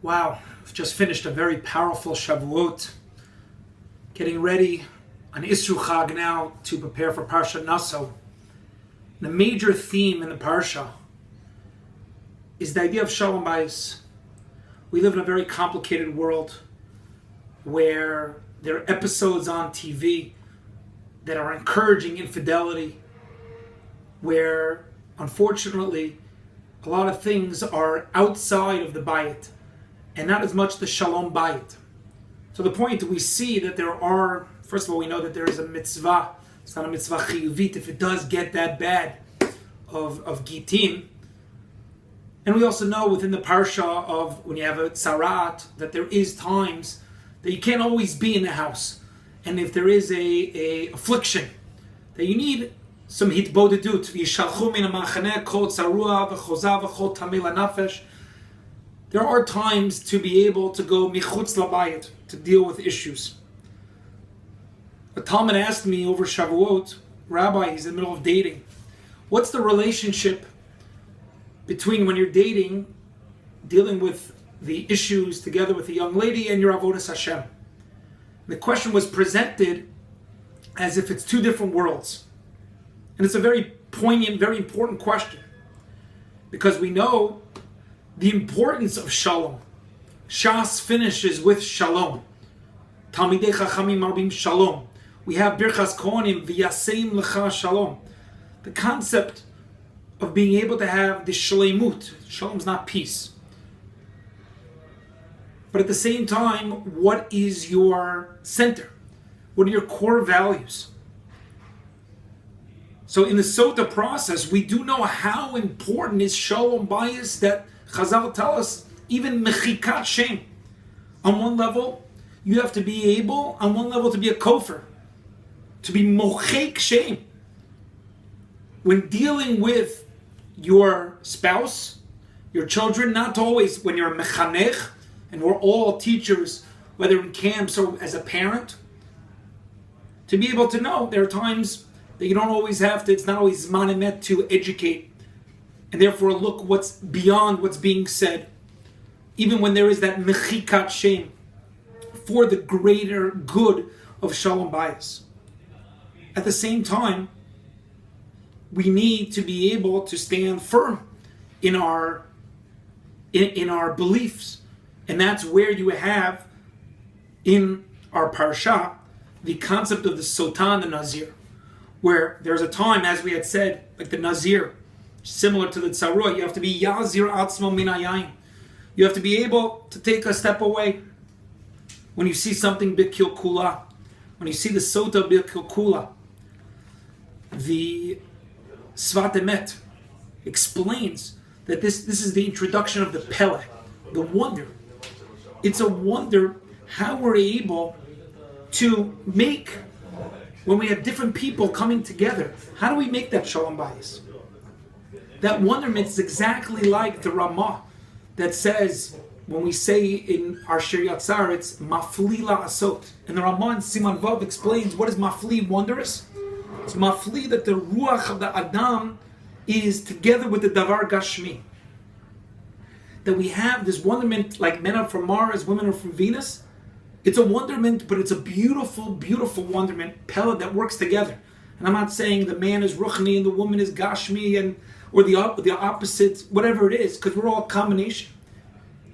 Wow, we've just finished a very powerful Shavuot. Getting ready on Isru Chag now to prepare for Parshat Naso. And a major theme in the Parsha is the idea of Shalom Bayis. We live in a very complicated world where there are episodes on TV that are encouraging infidelity, where unfortunately a lot of things are outside of the Bayit and not as much the Shalom Bayit. So the point we see that there are, first of all, we know that there is a mitzvah. It's not a mitzvah chiyuvit if it does get that bad of gitim. And we also know within the Parsha of when you have a tzarat that there is times that you can't always be in the house. And if there is a affliction, that you need some hitbodedut. Yishalchu min ha'machaneh kol tzarua v'chozav v'chol tamei lanafesh. There are times to be able to go michutz labayit, to deal with issues. A Talmud asked me over Shavuot, Rabbi, he's in the middle of dating, what's the relationship between when you're dating, dealing with the issues together with a young lady, and your avodas Hashem? The question was presented as if it's two different worlds. And it's a very poignant, very important question. Because we know the importance of shalom. Shas finishes with shalom. Talmidei Chachamim marbim shalom. We have Birchas Kohanim, v'yaseim lecha shalom. The concept of being able to have the shleimut. Shalom is not peace. But at the same time, what is your center? What are your core values? So in the Sota process, we do know how important is Shalom Bayis, that Chazal tell us, even Mechikat Shem. On one level, you have to be able, on one level, to be a kofer, to be Mochek Shem. When dealing with your spouse, your children, not always when you're a mechanech, and we're all teachers, whether in camps or as a parent, to be able to know there are times that you don't always have to, it's not always zman emet to educate, and therefore look what's beyond what's being said, even when there is that mechikat shem, for the greater good of Shalom Bayis. At the same time, we need to be able to stand firm in our beliefs. And that's where you have in our Parsha the concept of the Sotah and the Nazir, where there's a time, as we had said, like the Nazir, similar to the Tzarua, you have to be Yazir Atzmo Min Hayayin. You have to be able to take a step away. When you see something Bikil Kula, when you see the Sotah Bikil Kula, the Svat Emet explains that this is the introduction of the Pele, the wonder. It's a wonder how we're able to make, when we have different people coming together, how do we make that Shalom Bayis? That wonderment is exactly like the Ramah that says, when we say in our Shir Yatzar, it's Mafli La'asot. And the Ramah in Siman Vav explains what is Mafli, wondrous? It's Mafli that the Ruach of the Adam is together with the Davar Gashmi. That we have this wonderment, like men are from Mars, women are from Venus. It's a wonderment, but it's a beautiful, beautiful wonderment, Pella, that works together. And I'm not saying the man is Ruchni and the woman is Gashmi, or the opposite, whatever it is, because we're all a combination.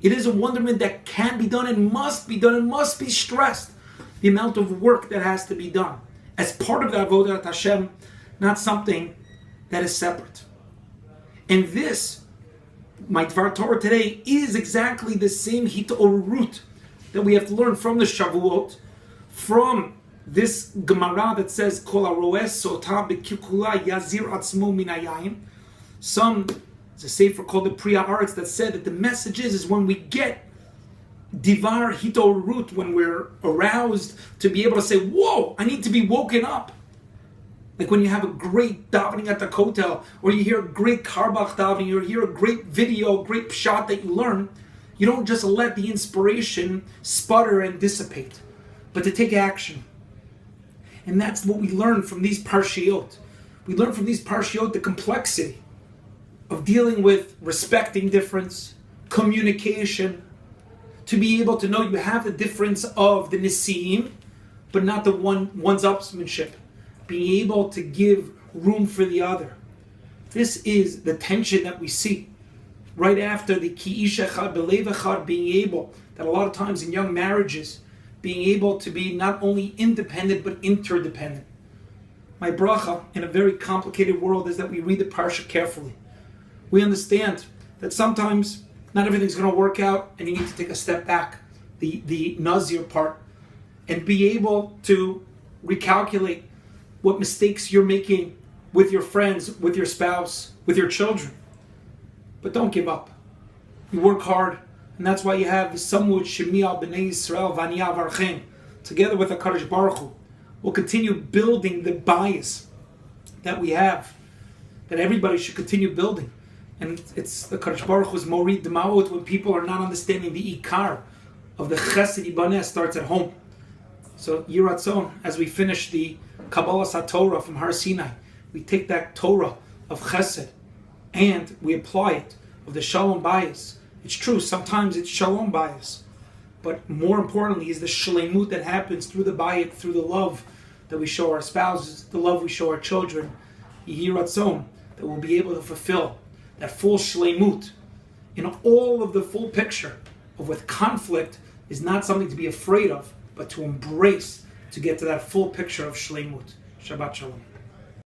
It is a wonderment that can be done and must be done and must be stressed. The amount of work that has to be done as part of the Avodat Hashem, not something that is separate. And this, my Dvar Torah today, is exactly the same hit'orut that we have to learn from the Shavuot, from this Gemara that says Kol haroes sotah b'kikula yazir atzmo min hayayin. Some, it's a sefer called the Priya Arts that said that the message is when we get divar hit'orut, when we're aroused to be able to say, whoa, I need to be woken up. Like when you have a great davening at the kotel, or you hear a great karbach davening, or you hear a great video, a great pshat that you learn, you don't just let the inspiration sputter and dissipate, but to take action. And that's what we learn from these parshiot. We learn from these parshiot the complexity of dealing with respecting difference, communication, to be able to know you have the difference of the Nisi'im, but not the one-upsmanship. Being able to give room for the other. This is the tension that we see right after the Ki Ish Echad B'Lev Echad, being able, that a lot of times in young marriages, being able to be not only independent but interdependent. My bracha in a very complicated world is that we read the Parsha carefully. We understand that sometimes not everything's going to work out and you need to take a step back, the Nazir part, and be able to recalculate what mistakes you're making with your friends, with your spouse, with your children. But don't give up. You work hard, and that's why you have the Samud Shemi al B'nai Yisrael V'Aniya Varchem, together with HaKadosh Baruch Hu. We'll continue building the bias that we have, that everybody should continue building. And it's the HaKadosh Baruch Hu's Morid D'Maot, when people are not understanding the Ikar of the Chesed Ibaneh starts at home. So Yiratzon, as we finish the Kabbalah SaTorah from Har Sinai, we take that Torah of Chesed and we apply it, of the Shalom bias. It's true, sometimes it's Shalom bias, but more importantly is the Shleimut that happens through the bayit, through the love that we show our spouses, the love we show our children. Yiratzon, that we'll be able to fulfill that full Shleimut in all of the full picture of what conflict is not something to be afraid of, but to embrace, to get to that full picture of Shleimut. Shabbat Shalom.